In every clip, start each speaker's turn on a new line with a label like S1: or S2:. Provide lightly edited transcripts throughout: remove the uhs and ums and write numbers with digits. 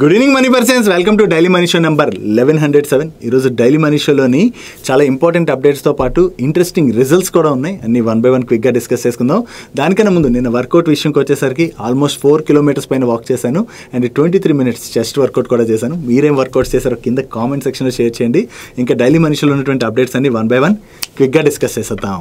S1: Good evening money persons, welcome to daily money show number 1107. ఈరోజు daily money షోలోని చాలా important అప్డేట్స్తో పాటు interesting results కూడా ఉన్నాయి. అన్ని 1 by 1 క్విక్గా డిస్కస్ చేసుకుందాం. దానికన్నా ముందు నేను వర్కౌట్ విషయంకి వచ్చేసరికి ఆల్మోస్ట్ 4 kilometers పైన వాక్ చేశాను అండ్ 23 minutes చెస్ట్ వర్కౌట్ కూడా చేశాను. మీరేం వర్కౌట్స్ చేశారో కింద కామెంట్ సెక్షన్లో షేర్ చేయండి. ఇంకా డైలీ మనీ షోలో ఉన్నటువంటి అప్డేట్స్ అన్ని 1 by 1 క్విక్గా డిస్కస్ చేసేద్దాం.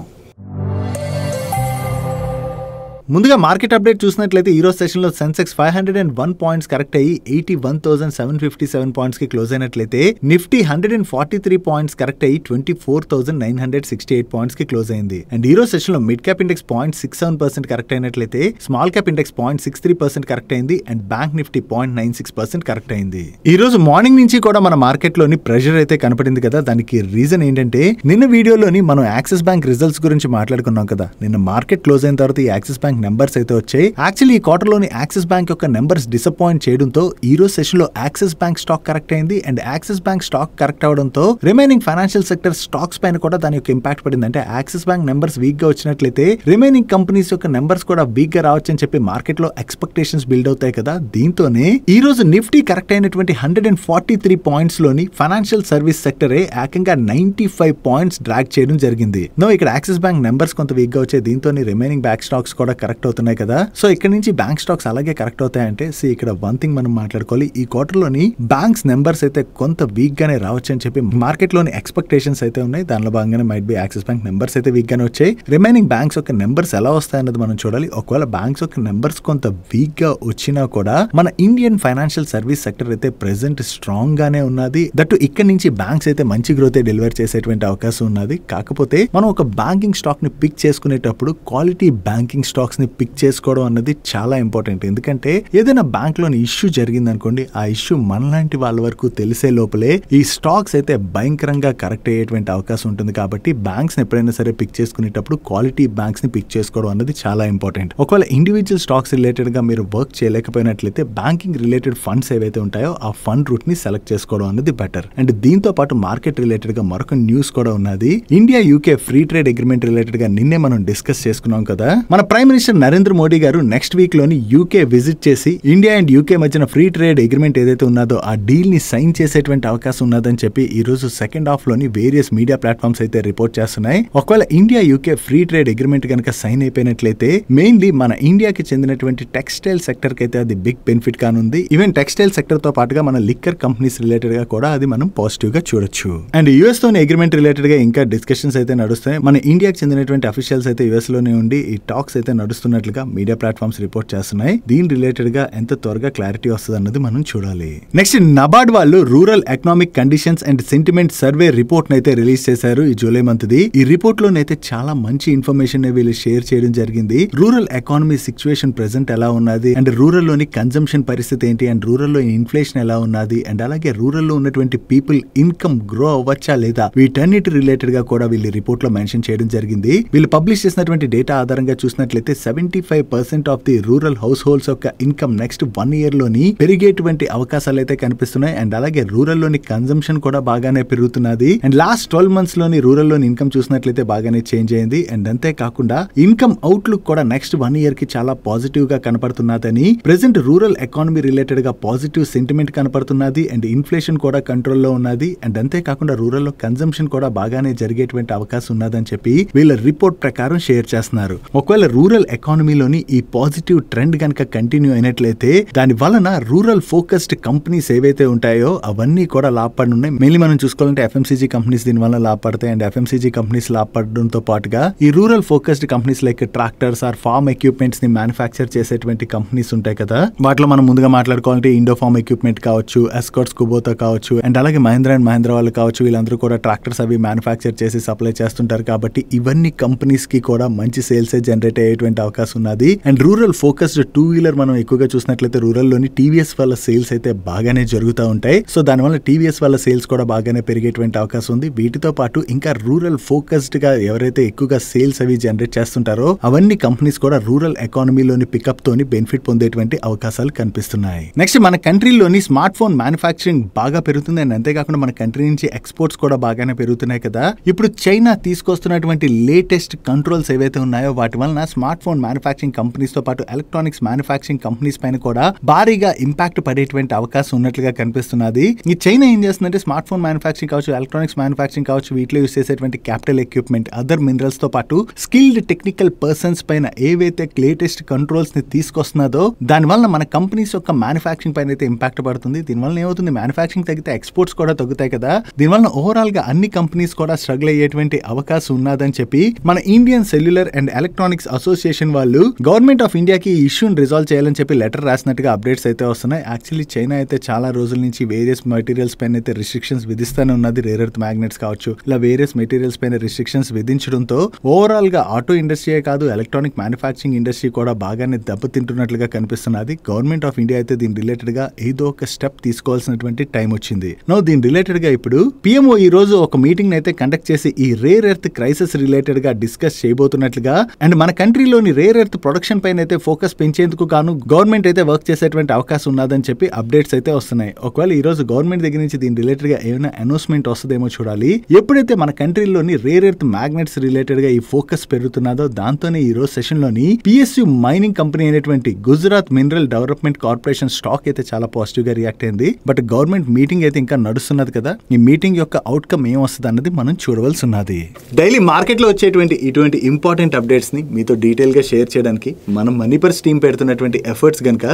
S1: ముందుగా మార్కెట్ అప్డేట్ చూసినట్లయితే ఈరోజు సెషన్లో సెన్సెక్స్ 501 పాయింట్స్ కరెక్ట్ అయ్యి 81,757 పాయింట్స్కి క్లోజ్ అయినట్లయితే నిఫ్టీ 143 పాయింట్స్ కరెక్ట్ అయ్యి 24,968 పాయింట్స్కి క్లోజ్ అయింది. అండ్ ఈరోజు సెషన్లో మిడ్ క్యాప్ ఇండెక్స్ 0.67% కరెక్ట్ అయినట్లయితే స్మాల్ క్యాప్ ఇండెక్స్ 0.63% కరెక్ట్ అయింది అండ్ బ్యాంక్ నిఫ్టీ 0.96% కరెక్ట్ అయింది. ఈ రోజు మార్నింగ్ నుంచి కూడా మన మార్కెట్లోని ప్రెషర్ అయితే కనపడింది కదా. దానికి రీజన్ ఏంటంటే నిన్న వీడియోలోని మనం యాక్సిస్ బ్యాంక్ రిజల్ట్స్ గురించి మాట్లాడుకున్నాం కదా. నిన్న మార్కెట్ క్లోజ్ అయిన తర్వాత ఈ యాక్సిస్ బ్యాంక్ నెంబర్స్ అయితే వచ్చాయి. యాక్చువల్లీ ఈ క్వార్టర్ లోని యాక్సిస్ బ్యాంక్ యొక్క నెంబర్స్ డిసప్పాయింట్ చేయడంతో ఈ రోజు సెషన్ లో యాక్సిస్ బ్యాంక్ స్టాక్ కరెక్ట్ అయింది and axis bank stock correct అవడంతో రిమైనింగ్ ఫైనాన్షియల్ సెక్టర్ స్టాక్స్ పైన కూడా దాని యొక్క ఇంపాక్ట్ పడింది. అంటే యాక్సిస్ బ్యాంక్ నెంబర్స్ వీక్ గా వచ్చినట్లయితే రిమైనింగ్ కంపెనీస్ యొక్క నెంబర్స్ కూడా వీక్ గా రావచ్చు అని చెప్పి మార్కెట్ లో ఎక్స్పెక్టేషన్స్ బిల్డ్ అవుతాయి కదా. దీంతోనే ఈ రోజు నిఫ్టీ కరెక్ట్ అయినటువంటి 143 పాయింట్స్ లోని ఫైనాన్షియల్ సర్వీస్ సెక్టరే ఏకంగా 95 పాయింట్స్ డ్రాగ్ చేయడం జరిగింది. నో ఇక్కడ యాక్సిస్ బ్యాంక్ నెంబర్స్ కొంత వీక్ గా వచ్చాయి. దీంతో రిమైనింగ్ బ్యాంక్ స్టాక్స్ కూడా కరెక్ట్ అవుతున్నాయి కదా. సో ఇక్కడ నుంచి బ్యాంక్ స్టాక్స్ అలాగే కరెక్ట్ అవుతాయంటే ఇక్కడ వన్ థింగ్ మనం మాట్లాడుకోవాలి. ఈ క్వార్టర్ లోని బ్యాంక్స్ నెంబర్స్ అయితే కొంత వీక్ గానే రావచ్చు అని చెప్పి మార్కెట్ లోని ఎక్స్పెక్టేషన్స్ అయితే ఉన్నాయి. దానిలో భాగంగానే might be axis bank numbers అయితే వీక్ గానే వచ్చాయి. రిమైనింగ్ బ్యాంక్స్ యొక్క నెంబర్స్ ఎలా వస్తాయన్నది మనం చూడాలి. ఒకవేళ బ్యాంక్స్ యొక్క నెంబర్స్ కొంత వీక్ గా వచ్చినా కూడా మన ఇండియన్ ఫైనాన్షియల్ సర్వీస్ సెక్టర్ అయితే ప్రెసెంట్ స్ట్రాంగ్ గానే ఉన్నది. దట్టు ఇక్కడ నుంచి బ్యాంక్స్ అయితే మంచి గ్రోత్ డెలివర్ చేసేటువంటి అవకాశం ఉన్నది. కాకపోతే మనం ఒక బ్యాంకింగ్ స్టాక్ ని పిక్ చేసుకునేటప్పుడు క్వాలిటీ బ్యాంకింగ్ స్టాక్స్ ని పిక్ చేసుకోవడం అన్నది చాలా ఇంపార్టెంట్. ఎందుకంటే ఏదైనా బ్యాంక్ లోని ఇష్యూ జరిగింది అనుకోండి, ఆ ఇష్యూ మనలాంటి వాళ్ళ వరకు తెలిసే లోపలే ఈ స్టాక్స్ అయితే భయంకరంగా కరెక్ట్ అయ్యేటువంటి అవకాశం ఉంటుంది. కాబట్టి బ్యాంక్స్ ఎప్పుడైనా సరే పిక్ చేసుకునేటప్పుడు క్వాలిటీ బ్యాంక్స్ ని పిక్ చేసుకోవడం అనేది చాలా ఇంపార్టెంట్. ఒకవేళ ఇండివిజువల్ స్టాక్స్ రిలేటెడ్ గా మీరు వర్క్ చేయలేకపోయినట్లయితే బ్యాంకింగ్ రిలేటెడ్ ఫండ్స్ ఏవైతే ఉంటాయో ఆ ఫండ్ రూట్ ని సెలెక్ట్ చేసుకోవడం అనేది బెటర్. అండ్ దీంతో పాటు మార్కెట్ రిలేటెడ్ గా మరొక న్యూస్ కూడా ఉన్నది. India UK free trade agreement related గా నిన్నే మనం డిస్కస్ చేసుకున్నాం కదా. మన ప్రైమ్ మినిస్టర్ నరేంద్ర మోడీ గారు నెక్స్ట్ వీక్ లోని యూకే విజిట్ చేసి ఇండియా అండ్ యూకే మధ్యన ఫ్రీ ట్రేడ్ అగ్రిమెంట్ ఏదైతే ఉన్నదో ఆ డీల్ ని సైన్ చేసేటువంటి అవకాశం ఉన్నదని చెప్పి ఈ రోజు సెకండ్ హాఫ్ లోని వేరియస్ మీడియా ప్లాట్ఫామ్స్ అయితే రిపోర్ట్ చేస్తున్నాయి. ఒకవేళ India UK free trade agreement కనుక సైన్ అయిపోయినట్లయితే మెయిన్లీ మన ఇండియాకి చెందినటువంటి టెక్స్టైల్ సెక్టర్ కి అయితే అది బిగ్ బెనిఫిట్ కానుంది. ఈవెన్ టెక్స్టైల్ సెక్టర్ తో పాటుగా మన లిక్కర్ కంపెనీస్ రిలేటెడ్ గా కూడా అది మనం పాజిటివ్ గా చూడొచ్చు. అండ్ యుఎస్ తోని అగ్రిమెంట్ రిలేటెడ్ గా ఇంకా డిస్కషన్స్ అయితే నడుస్తాయి. మన ఇండియాకి చెందినటువంటి అఫీషియల్స్ అయితే యుఎస్ లోనే ఉండి ఈ టాక్స్ అయితే నడుస్తున్నట్లుగా మీడియా ప్లాట్ఫామ్స్ రిపోర్ట్ చేస్తున్నాయి. దీని రిలేటెడ్ గా ఎంత త్వరగా క్లారిటీ వస్తుంది అన్నది మనం చూడాలి. నెక్స్ట్ నబార్డ్ వాళ్ళు rural economic conditions and sentiment survey report అయితే రిలీజ్ చేశారు ఈ జూలై మంత్ ది. ఈ రిపోర్ట్ లోనైతే చాలా మంచి ఇన్ఫర్మేషన్ వీళ్ళు షేర్ చేయడం జరిగింది. రూరల్ ఎకానమీ సిచ్యువేషన్ ప్రెసెంట్ ఎలా ఉన్నది అండ్ రూరల్ లోని కన్జంప్షన్ పరిస్థితి ఏంటి అండ్ రూరల్ లో ఇన్ఫ్లేషన్ ఎలా ఉన్నది అండ్ అలాగే రూరల్ లో ఉన్నటువంటి పీపుల్ ఇన్కమ్ గ్రో అవ్వచ్చా లేదా వీటన్నిటి రిలేటెడ్ గా కూడా వీళ్ళు రిపోర్ట్ లో మెన్షన్ చేయడం జరిగింది. వీళ్ళు పబ్లిష్ చేసినటువంటి డేటా ఆధారంగా చూసినట్లయితే 75% of the rural house holds యొక్క ఇన్కమ్ నెక్స్ట్ 1 year లోని పెరిగేటువంటి అవకాశాలు అయితే కనిపిస్తున్నాయి. అండ్ అలాగే రూరల్ లోని కన్జంప్షన్ కూడా బాగానే పెరుగుతున్నది. అండ్ లాస్ట్ 12 months లోని రూరల్ లోని ఇన్కమ్ చూసినట్లయితే బాగానే చేంజ్ అయింది. అండ్ అంతేకాకుండా ఇన్కమ్ అవుట్లుక్ కూడా నెక్స్ట్ 1 year కి చాలా పాజిటివ్ గా కనపడుతున్నదని, ప్రెసెంట్ రూరల్ ఎకానమీ రిలేటెడ్ గా పాజిటివ్ సెంటిమెంట్ కనపడుతున్నది అండ్ ఇన్ఫ్లేషన్ కూడా కంట్రోల్లో ఉన్నది. అండ్ అంతేకాకుండా రూరల్ లో కన్జంప్షన్ కూడా బాగానే జరిగేటువంటి అవకాశం ఉన్నదని చెప్పి వీళ్ళ రిపోర్ట్ ప్రకారం షేర్ చేస్తున్నారు. ఒకవేళ రూరల్ ఎకానమీలోని ఈ పాజిటివ్ ట్రెండ్ కనుక కంటిన్యూ అయినట్లయితే దాని వలన రూరల్ ఫోకస్డ్ కంపెనీస్ ఏవైతే ఉంటాయో అవన్నీ కూడా లాభపడనున్నాయి. మెయిన్లీ మనం చూసుకోవాలంటే ఎఫ్ఎంసీజీ కంపెనీస్ దీని వల్ల లాభపడతాయి. అండ్ ఎఫ్ఎంసీజీ కంపెనీస్ లాభపడడంతో పాటుగా ఈ rural focused companies like tractors or farm equipments ని మ్యానుఫ్యాక్చర్ చేసేటువంటి కంపెనీస్ ఉంటాయి కదా. వాటిలో మనం ముందుగా మాట్లాడుకోవాలంటే ఇండో ఫార్మ్ ఎక్విప్మెంట్ కావచ్చు, ఎస్కార్ట్స్ కుబోతా కావచ్చు అండ్ అలాగే మహీంద్రా అండ్ మహీంద్రా వాళ్ళు కావచ్చు. వీళ్ళందరూ కూడా ట్రాక్టర్స్ అవి మ్యానుఫ్యాక్చర్ చేసి సప్లై చేస్తుంటారు. కాబట్టి ఇవన్నీ కంపెనీస్ కి కూడా మంచి సేల్స్ జనరేట్ అయ్యేటువంటి అవకాశం ఉన్నది. అండ్ రూరల్ ఫోకస్డ్ 2-wheeler మనం ఎక్కువగా చూసినట్లయితే రూరల్ లోని టీవీఎస్ వాళ్ళ సేల్స్ అయితే బాగానే జరుగుతూ ఉంటాయి. సో దానివల్ల టీవీఎస్ వాళ్ళ సేల్స్ కూడా బాగానే పెరిగేటువంటి అవకాశం ఉంది. వీటితో పాటు ఇంకా రూరల్ ఫోకస్డ్ గా ఎవరైతే ఎక్కువగా సేల్స్ అవి జనరేట్ చేస్తుంటారో అవన్నీ కంపెనీస్ కూడా రూరల్ ఎకానమీలోని పికప్ తోని బెనిఫిట్ పొందేటువంటి అవకాశాలు కనిపిస్తున్నాయి. నెక్స్ట్ మన కంట్రీలోని స్మార్ట్ ఫోన్ మ్యానుఫ్యాక్చరింగ్ బాగా పెరుగుతుంది. అండ్ అంతేకాకుండా మన కంట్రీ నుంచి ఎక్స్పోర్ట్స్ కూడా బాగానే పెరుగుతున్నాయి కదా. ఇప్పుడు చైనా తీసుకొస్తున్నటువంటి లేటెస్ట్ కంట్రోల్స్ ఏవైతే ఉన్నాయో వాటి వలన స్మార్ట్ ఫోన్ మ్యానుఫ్యాక్చరింగ్ కంపెనీస్ తో పాటు ఎలక్ట్రానిక్స్ మ్యానుఫ్యాక్చరింగ్ కంపెనీస్ పైన కూడా భారీగా ఇంపాక్ట్ పడేటువంటి అవకాశం ఉన్నట్లుగా కనిపిస్తున్నది. ఈ చైనా ఏం చేస్తుందంటే స్మార్ట్ ఫోన్ మ్యానుఫ్యాక్చరింగ్ కావచ్చు, ఎలక్ట్రానిక్స్ మ్యానుఫ్యాక్చరింగ్ కావచ్చు, వీటిలో యూస్ చేసేటువంటి క్యాపిటల్ ఎక్విప్మెంట్, అదర్ మినరల్స్ తో పాటు స్కిల్డ్ టెక్నికల్ పర్సన్స్ పైన ఏవైతే లేటెస్ట్ కంట్రోల్స్ ని తీసుకొస్తున్నదో దానివల్ల మన కంపెనీస్ యొక్క మ్యానుఫ్యాక్చరింగ్ పైన అయితే ఇంపాక్ట్ పడుతుంది. దీనివల్ల ఏమవుతుంది, మ్యానుఫ్యాక్చరింగ్ తగ్గితే ఎక్స్పోర్ట్స్ కూడా తగ్గుతాయి కదా. దీనివల్ల ఓవరాల్ గా అన్ని కంపెనీస్ కూడా స్ట్రగుల్ అయ్యేటువంటి అవకాశం ఉన్నదని చెప్పి మన Indian cellular and electronics association వాళ్ళు గవర్నమెంట్ ఆఫ్ ఇండియాకి ఈ ఇష్యూని రిజాల్వ్ చేయాలని చెప్పి లెటర్ రాసినట్టుగా అప్డేట్స్ అయితే వస్తున్నాయి. యాక్చువల్లీ చైనా అయితే చాలా రోజుల నుంచి వేరియస్ మెటీరియల్స్ పైన అయితే రిస్ట్రిక్షన్స్ విధిస్తూనే ఉన్నది. రేర్ ఎర్త్ మ్యాగ్నెట్స్ కావచ్చు, ఇలా వేరియస్ మెటీరియల్స్ పైన రిస్ట్రిక్షన్స్ విధించడంతో ఓవరాల్ గా ఆటో ఇండస్ట్రీయే కాదు, ఎలక్ట్రానిక్ మ్యానుఫ్యాక్చరింగ్ ఇండస్ట్రీ కూడా బాగానే దెబ్బతింటున్నట్లుగా కనిపిస్తున్నది. గవర్నమెంట్ ఆఫ్ ఇండియా అయితే దీని రిలేటెడ్ గా ఏదో ఒక స్టెప్ తీసుకోవాల్సినటువంటి టైం వచ్చింది. నో దీని రిలేటెడ్ గా ఇప్పుడు పిఎంఓ ఈ రోజు ఒక మీటింగ్ అయితే కండక్ట్ చేసి ఈ రేర్ ఎర్త్ క్రైసిస్ రిలేటెడ్ గా డిస్కస్ చేయబోతున్నట్లుగా అండ్ మన కంట్రీలోని రేర్ ఎర్త్ ప్రొడక్షన్ పైన అయితే ఫోకస్ పెంచేందుకు గాను గవర్నమెంట్ అయితే వర్క్ చేసేటువంటి అవకాశం ఉన్నదని చెప్పి అప్డేట్స్ అయితే వస్తున్నాయి. ఒకవేళ ఈ రోజు గవర్నమెంట్ దగ్గర నుంచి దీని రిలేటెడ్ గా ఏమైనా అనౌన్స్మెంట్ వస్తుందేమో చూడాలి. ఎప్పుడైతే మన కంట్రీలోని రేర్ ఎర్త్ మ్యాగ్నెట్స్ రిలేటెడ్ గా ఈ ఫోకస్ పెరుగుతున్నదో దాంతోనే ఈ రోజు సెషన్ లోని పిఎస్యు మైనింగ్ కంపెనీ అయినటువంటి Gujarat mineral development corporation stock అయితే చాలా పాజిటివ్ గా రియాక్ట్ అయింది. బట్ గవర్నమెంట్ మీటింగ్ అయితే ఇంకా నడుస్తున్నది కదా, ఈ మీటింగ్ యొక్క అవుట్కమ్ ఏం వస్తుంది అన్నది మనం చూడవలసి ఉన్నది. డైలీ మార్కెట్ లో వచ్చేటువంటి ఇటువంటి ఇంపార్టెంట్ అప్డేట్స్ ని మీతో డీటెయిల్ గా షేర్ చేయడానికి మనం మనీపర్స్ టీం పెడుతున్నటువంటి ఎఫర్ట్స్ గనుక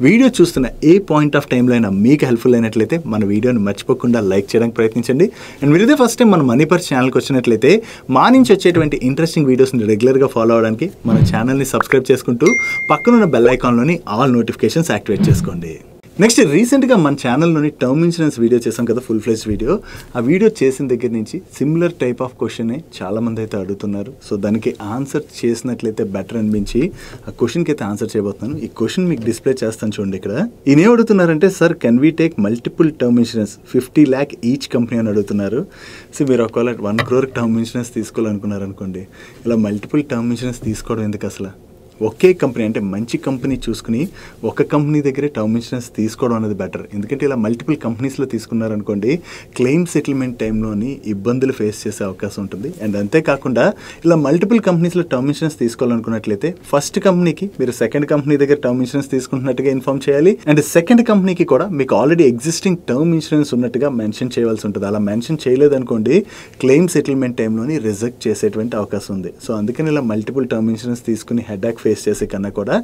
S1: వీడియో చూస్తున్న ఏ పాయింట్ ఆఫ్ టైంలో అయినా మీకు హెల్ప్ఫుల్ అయినట్లయితే మన వీడియోని మర్చిపోకుండా లైక్ చేయడానికి ప్రయత్నించండి. అండ్ మీరు ఇదే ఫస్ట్ టైం మన మనీపర్స్ ఛానల్కి వచ్చినట్లయితే మా నుంచి వచ్చేటువంటి ఇంట్రెస్టింగ్ వీడియోస్ని రెగ్యులర్గా ఫాలో అవడానికి మన ఛానల్ని సబ్స్క్రైబ్ చేసుకుంటూ పక్కనున్న బెల్ ఐకాన్లోని ఆల్ నోటిఫికేషన్స్ యాక్టివేట్ చేసుకోండి. నెక్స్ట్ రీసెంట్గా మన ఛానల్లోని టర్మ్ ఇన్సూరెన్స్ వీడియో చేసాం కదా, ఫుల్ ఫ్లెజ్ వీడియో. ఆ వీడియో చేసిన దగ్గర నుంచి సిమిలర్ టైప్ ఆఫ్ క్వశ్చన్ చాలామంది అయితే అడుగుతున్నారు. సో దానికి ఆన్సర్ చేసినట్లయితే బెటర్ అనిపించి ఆ క్వశ్చన్కి అయితే ఆన్సర్ చేయబోతున్నాను. ఈ క్వశ్చన్ మీకు డిస్ప్లే చేస్తాను చూడండి. ఇక్కడ ఈయన ఏం అడుగుతున్నారంటే, sir can we take multiple term insurance 50 lakh each company అని అడుగుతున్నారు. సో మీరు ఒకవేళ 1 crore టర్మ్ ఇన్సూరెన్స్ తీసుకోవాలనుకున్నారు అనుకోండి, ఇలా మల్టిపుల్ టర్మ్ ఇన్సూరెన్స్ తీసుకోవడం ఎందుకు అసలు? ఒకే కంపెనీ అంటే మంచి కంపెనీ చూసుకుని ఒక కంపెనీ దగ్గరే టర్మ్ ఇన్సూరెన్స్ తీసుకోవడం అనేది బెటర్. ఎందుకంటే ఇలా మల్టిపుల్ కంపెనీస్లో తీసుకున్నారనుకోండి, క్లెయిమ్ సెటిల్మెంట్ టైంలోని ఇబ్బందులు ఫేస్ చేసే అవకాశం ఉంటుంది. అండ్ అంతేకాకుండా ఇలా మల్టిపుల్ కంపెనీస్లో టర్మ్ ఇన్సూరెన్స్ తీసుకోవాలనుకున్నట్లయితే ఫస్ట్ కంపెనీకి మీరు సెకండ్ కంపెనీ దగ్గర టర్మ్ ఇన్సూరెన్స్ తీసుకుంటున్నట్టుగా ఇన్ఫార్మ్ చేయాలి. అండ్ సెకండ్ కంపెనీకి కూడా మీకు ఆల్రెడీ ఎగ్జిస్టింగ్ టర్మ్ ఇన్సూరెన్స్ ఉన్నట్టుగా మెన్షన్ చేయవలసి ఉంటుంది. అలా మెన్షన్ చేయలేదనుకోండి, క్లెయిమ్ సెటిల్మెంట్ టైంలోని రిజెక్ట్ చేసేటువంటి అవకాశం ఉంది. సో అందుకని ఇలా మల్టిపుల్ టర్మ్ ఇన్సూరెన్స్ తీసుకుని హెడ్ఏక్ ఫేస్ చేసే కన్నా కూడా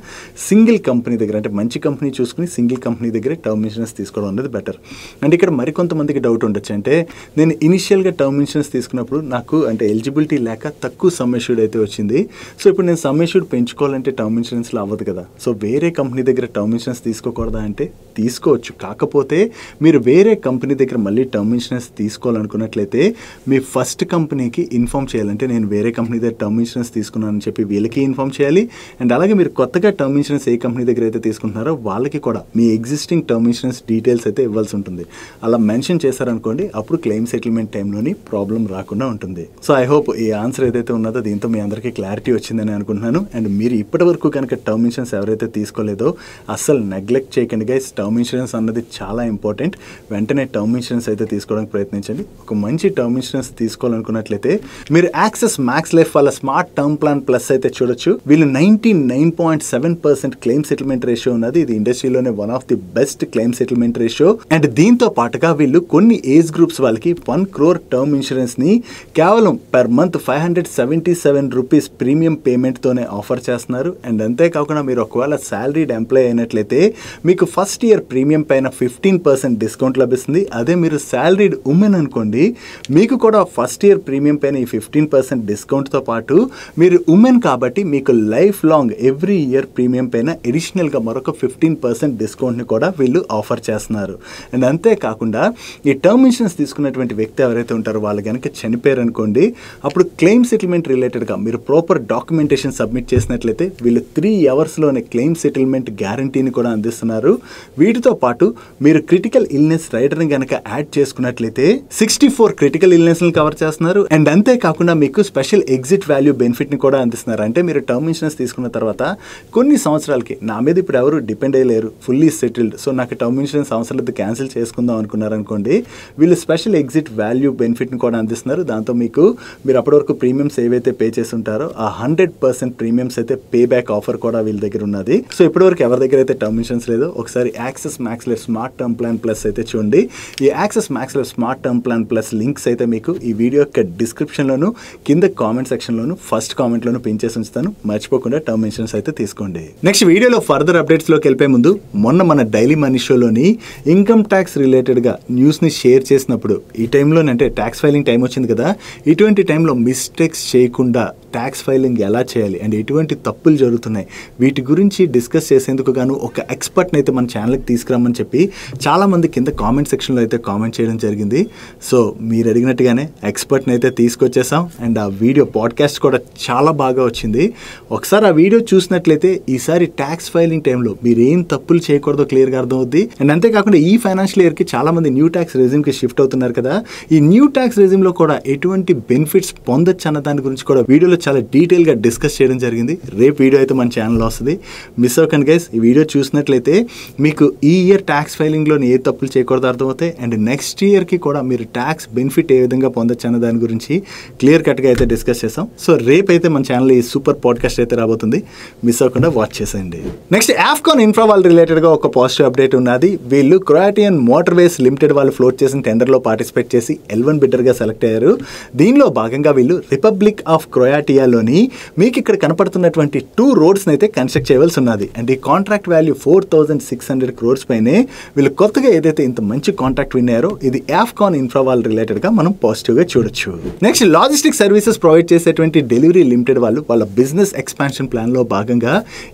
S1: సింగిల్ కంపెనీ దగ్గర, అంటే మంచి కంపెనీ చూసుకుని సింగిల్ కంపెనీ దగ్గరే టర్మ్ ఇన్సూరెన్స్ తీసుకోవడం అనేది బెటర్. అండ్ ఇక్కడ మరికొంతమందికి డౌట్ ఉండొచ్చు, అంటే నేను ఇనిషియల్గా టర్మ్ ఇన్సూరెన్స్ తీసుకున్నప్పుడు నాకు అంటే ఎలిజిబిలిటీ లేక తక్కువ సమ్ అష్యూర్డ్ అయితే వచ్చింది. సో ఇప్పుడు నేను సమ్ అష్యూర్డ్ పెంచుకోవాలంటే టర్మ్ ఇన్సూరెన్స్లో అవ్వదు కదా. సో వేరే కంపెనీ దగ్గర టర్మ్ ఇన్సూరెన్స్ తీసుకోకూడదా అంటే తీసుకోవచ్చు. కాకపోతే మీరు వేరే కంపెనీ దగ్గర మళ్ళీ టర్మ్ ఇన్సూరెన్స్ తీసుకోవాలనుకున్నట్లయితే మీ ఫస్ట్ కంపెనీకి ఇన్ఫార్మ్ చేయాలంటే నేను వేరే కంపెనీ దగ్గర టర్మ్ ఇన్సూరెన్స్ తీసుకున్నానని చెప్పి వీళ్ళకి ఇన్ఫార్మ్ చేయాలి. అండ్ అలాగే మీరు కొత్తగా టర్మ్ ఇన్సూరెన్స్ ఏ కంపెనీ దగ్గర అయితే తీసుకుంటున్నారో వాళ్ళకి కూడా మీ ఎగ్జిస్టింగ్ టర్మ్ ఇన్సూరెన్స్ డీటెయిల్స్ అయితే ఇవ్వాల్సి ఉంటుంది. అలా మెన్షన్ చేశారనుకోండి, అప్పుడు క్లెయిమ్ సెటిల్మెంట్ టైంలోని ప్రాబ్లం రాకుండా ఉంటుంది. సో ఐ హోప్ ఈ ఆన్సర్ ఏదైతే ఉన్నదో దీంతో మీ అందరికీ క్లారిటీ వచ్చిందని అనుకుంటున్నాను. అండ్ మీరు ఇప్పటి వరకు కనుక టర్మ్ ఇన్సూరెన్స్ ఎవరైతే తీసుకోలేదో అస్సలు నెగ్లెక్ట్ చేయకండి గైస్. టర్మ్ ఇన్సూరెన్స్ అన్నది చాలా ఇంపార్టెంట్. వెంటనే టర్మ్ ఇన్సూరెన్స్ అయితే తీసుకోవడానికి ప్రయత్నించండి. ఒక మంచి టర్మ్ ఇన్సూరెన్స్ తీసుకోవాలనుకున్నట్లయితే మీరు యాక్సెస్ మ్యాక్స్ లైఫ్ వాళ్ళ స్మార్ట్ టర్మ్ ప్లాన్ ప్లస్ అయితే చూడొచ్చు. వీళ్ళు 99.7% క్లెయిమ్ సెటిల్మెంట్ రేషియో ఉన్నది. ఇది ఇండస్ట్రీలోనే one of the best claim settlement ratio. And దీంతో పాటుగా వీళ్ళు కొన్ని ఏజ్ గ్రూప్స్ వాళ్ళకి 1 crore టర్మ్ ఇన్సూరెన్స్ ని కేవలం per month 577 rupees premium payment తోనే ఆఫర్ చేస్తున్నారు. అండ్ అంతేకాకుండా మీరు ఒకవేళ సాలరీడ్ ఎంప్లాయ్ అయినట్లయితే మీకు ఫస్ట్ ఇయర్ ప్రీమియం పైన 15% డిస్కౌంట్ లభిస్తుంది. అదే మీరు సాలరీడ్ ఉమెన్ అనుకోండి, మీకు కూడా ఫస్ట్ ఇయర్ ప్రీమియం పైన ఈ 15% డిస్కౌంట్తో పాటు మీరు ఉమెన్ కాబట్టి మీకు life long every year premium పైన అడిషనల్గా మరొక 15% డిస్కౌంట్ని కూడా వీళ్ళు ఆఫర్ చేస్తున్నారు. అండ్ అంతేకాకుండా ఈ టర్మ్ ఇన్సూరెన్స్ తీసుకున్నటువంటి వ్యక్తి ఎవరైతే ఉంటారో వాళ్ళు కనుక చనిపోయారు అనుకోండి, అప్పుడు క్లెయిమ్ సెటిల్మెంట్ రిలేటెడ్గా మీరు ప్రాపర్ డాక్యుమెంటేషన్ సబ్మిట్ చేసినట్లయితే వీళ్ళు 3 hours-లోనే క్లెయిమ్ సెటిల్మెంట్ గ్యారంటీని కూడా అందిస్తున్నారు. వీటితో పాటు మీరు క్రిటికల్ ఇల్నెస్ రైడర్ని కనుక యాడ్ చేసుకున్నట్లయితే 64 క్రిటికల్ ఇల్నెస్ని కవర్ చేస్తున్నారు. అండ్ అంతేకాకుండా మీకు స్పెషల్ ఎగ్జిట్ వాల్యూ బెనిఫిట్ని కూడా అందిస్తున్నారు. అంటే మీరు టర్మ్ ఇన్సూరెన్స్ తీసుకున్న చేసుకున్న తర్వాత కొన్ని సంవత్సరాలకి నా మీద ఇప్పుడు ఎవరు డిపెండ్ అయ్యలేరు, ఫుల్లీ సెటిల్డ్, సో నాకు టర్మ్ ఇన్సూరెన్స్ అవసరం లేదు, క్యాన్సిల్ చేసుకుందాం అనుకున్నారనుకోండి, వీళ్ళు స్పెషల్ ఎగ్జిట్ వాల్యూ బెనిఫిట్ని కూడా అందిస్తున్నారు. దాంతో మీరు అప్పటి వరకు ప్రీమియమ్స్ ఏవైతే పే చేసి ఉంటారో ఆ 100% ప్రీమియమ్స్ అయితే పే బ్యాక్ ఆఫర్ కూడా వీళ్ళ దగ్గర ఉన్నది. సో ఇప్పటివరకు ఎవరి దగ్గర అయితే టర్మ్ ఇన్సూరెన్స్ లేదో ఒకసారి axis max life smart term plan plus అయితే చూడండి. ఈ axis max life smart term plan plus links అయితే మీకు ఈ వీడియో యొక్క డిస్క్రిప్షన్లోను కింద కామెంట్ సెక్షన్లోను ఫస్ట్ కామెంట్లోను పిన్ చేసి ఉంచుతాను. మర్చిపోకుండా టర్మ్ ఇన్సూరెన్స్ అయితే తీసుకోండి. నెక్స్ట్ వీడియోలో ఫర్దర్ అప్డేట్స్లోకి వెళ్ళిపోయే ముందు మన డైలీ మనీ షోలోని ఇన్కమ్ ట్యాక్స్ రిలేటెడ్గా న్యూస్ని షేర్ చేసినప్పుడు ఈ టైంలోనంటే ట్యాక్స్ ఫైలింగ్ టైం వచ్చింది కదా, ఇటువంటి టైంలో మిస్టేక్స్ చేయకుండా ట్యాక్స్ ఫైలింగ్ ఎలా చేయాలి అండ్ ఎటువంటి తప్పులు జరుగుతున్నాయి వీటి గురించి డిస్కస్ చేసేందుకు గాను ఒక ఎక్స్పర్ట్ని అయితే మన ఛానల్కి తీసుకురామని చెప్పి చాలామంది కింద కామెంట్ సెక్షన్లో అయితే కామెంట్ చేయడం జరిగింది. సో మీరు అడిగినట్టుగానే ఎక్స్పర్ట్ని అయితే తీసుకొచ్చేసాం అండ్ ఆ వీడియో పాడ్కాస్ట్ కూడా చాలా బాగా వచ్చింది. ఒకసారి ఆ వీడియో చూసినట్లయితే ఈసారి ట్యాక్స్ ఫైలింగ్ టైంలో మీరు ఏం తప్పులు చేయకూడదో క్లియర్గా అర్థమవుద్ది. అండ్ అంతేకాకుండా ఈ ఫైనాన్షియల్ ఇయర్కి చాలామంది న్యూ ట్యాక్స్ రెజ్యూమ్కి షిఫ్ట్ అవుతున్నారు కదా, ఈ న్యూ ట్యాక్స్ రెజ్యూమ్లో కూడా ఎటువంటి బెనిఫిట్స్ పొందొచ్చు అన్న దాని గురించి కూడా వీడియోలో చాలా డీటెయిల్గా డిస్కస్ చేయడం జరిగింది. రేపు వీడియో అయితే మన ఛానల్లో వస్తుంది, మిస్ అవ్వకండి గైస్. ఈ వీడియో చూసినట్లయితే మీకు ఈ ఇయర్ ట్యాక్స్ ఫైలింగ్లో ఏ తప్పులు చేయకూడదు అర్థమవుతాయి అండ్ నెక్స్ట్ ఇయర్కి కూడా మీరు ట్యాక్స్ బెనిఫిట్ ఏ విధంగా పొందొచ్చు అన్న దాని గురించి క్లియర్ కట్గా అయితే డిస్కస్ చేసాం. సో రేపు అయితే మన ఛానల్ ఈ సూపర్ పాడ్కాస్ట్ అయితే రాబోతుంది, మిస్ అవ్వకుండా వాచ్ చేసేయండి. నెక్స్ట్ ఆఫ్కాన్ ఇన్ఫ్రా వాళ్ళ రిలేటెడ్గా ఒక పాజిటివ్ అప్డేట్ ఉన్నది. వీళ్ళు క్రొయాటియన్ మోటార్వేస్ లిమిటెడ్ వాళ్ళు ఫ్లోట్ చేసిన టెండర్లో పార్టిసిపేట్ చేసి L1 బిడ్డర్గా సెలెక్ట్ అయ్యారు. దీనిలో భాగంగా వీళ్ళు రిపబ్లిక్ ఆఫ్ క్రొయాటియాలోని మీకు ఇక్కడ కనపడుతున్నటువంటి 2 రోడ్స్ని అయితే కన్స్ట్రక్ట్ చేయవలసి ఉన్నది అండ్ ఈ కాంట్రాక్ట్ వాల్యూ 4,600 crores పైనే వీళ్ళు కొత్తగా ఏదైతే ఇంత మంచి కాంట్రాక్ట్ విన్నారో ఇది ఆఫ్కాన్ ఇన్ఫ్రా వాళ్ళ రిలేటెడ్గా మనం పాజిటివ్గా చూడొచ్చు. నెక్స్ట్ లాజిస్టిక్ సర్వీసెస్ ప్రొవైడ్ చేసేటువంటి డెలివరీ లిమిటెడ్ వాళ్ళు వాళ్ళ బిజినెస్ ఎక్స్పాన్షన్ ప్లాన్లో భాగంగా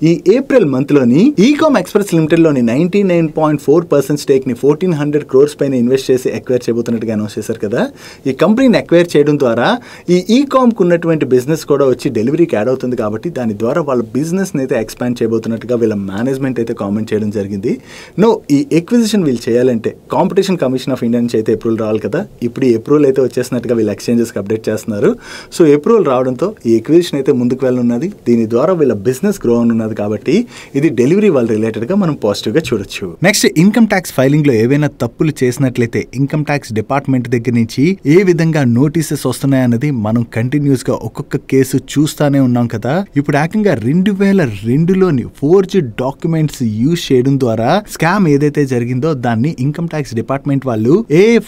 S1: ఈ ఏప్రిల్ మంత్లోని ఈకామ్ ఎక్స్ప్రెస్ లిమిటెడ్లోని 99.4% స్టేక్ని 1,400 crores పైన ఇన్వెస్ట్ చేసి ఎక్వైర్ చేయబోతున్నట్టుగా అనౌన్స్ చేశారు కదా. ఈ కంపెనీని ఎక్వైర్ చేయడం ద్వారా ఈ ఈకామ్కి ఉన్నటువంటి బిజినెస్ కూడా వచ్చి డెలివరీకి యాడ్ అవుతుంది కాబట్టి దాని ద్వారా వాళ్ళ బిజినెస్ని అయితే ఎక్స్పాండ్ చేయబోతున్నట్టుగా వీళ్ళ మేనేజ్మెంట్ అయితే కామెంట్ చేయడం జరిగింది. ఈ ఎక్విజిషన్ వీళ్ళు చేయాలంటే కాంపిటీషన్ కమిషన్ ఆఫ్ ఇండియా నుంచి అయితే అప్రూవల్ రావాలి కదా. ఇప్పుడు ఈ అప్రూవల్ అయితే వచ్చేసినట్టుగా వీళ్ళు ఎక్స్చేంజెస్కి అప్డేట్ చేస్తున్నారు. సో అప్రూవల్ రావడంతో ఈ ఎక్విజిషన్ అయితే ముందుకు వెళ్ళనున్నది. దీని ద్వారా వీళ్ళ బిజినెస్ గ్రో అనున్నది కాబట్టి ఇది డెలివరీ వాళ్ళ రిలేటెడ్గా మనం పాజిటివ్గా చూడొచ్చు. నెక్స్ట్ ఇన్కమ్ ట్యాక్స్ ఫైలింగ్లో ఏవైనా తప్పులు చేసినట్లయితే ఇన్కమ్ ట్యాక్స్ డిపార్ట్మెంట్ దగ్గర నుంచి ఏ విధంగా నోటీసెస్ వస్తున్నాయన్నది మనం కంటిన్యూస్గా ఒక్కొక్క కేసు చూస్తానే ఉన్నాం కదా. ఇప్పుడు ఏకంగా 2002లోని ఫోర్జ్డ్ డాక్యుమెంట్స్ యూజ్ చేయడం ద్వారా స్కామ్ ఏదైతే జరిగిందో దాన్ని ఇన్కమ్ ట్యాక్స్ డిపార్ట్మెంట్ వాళ్ళు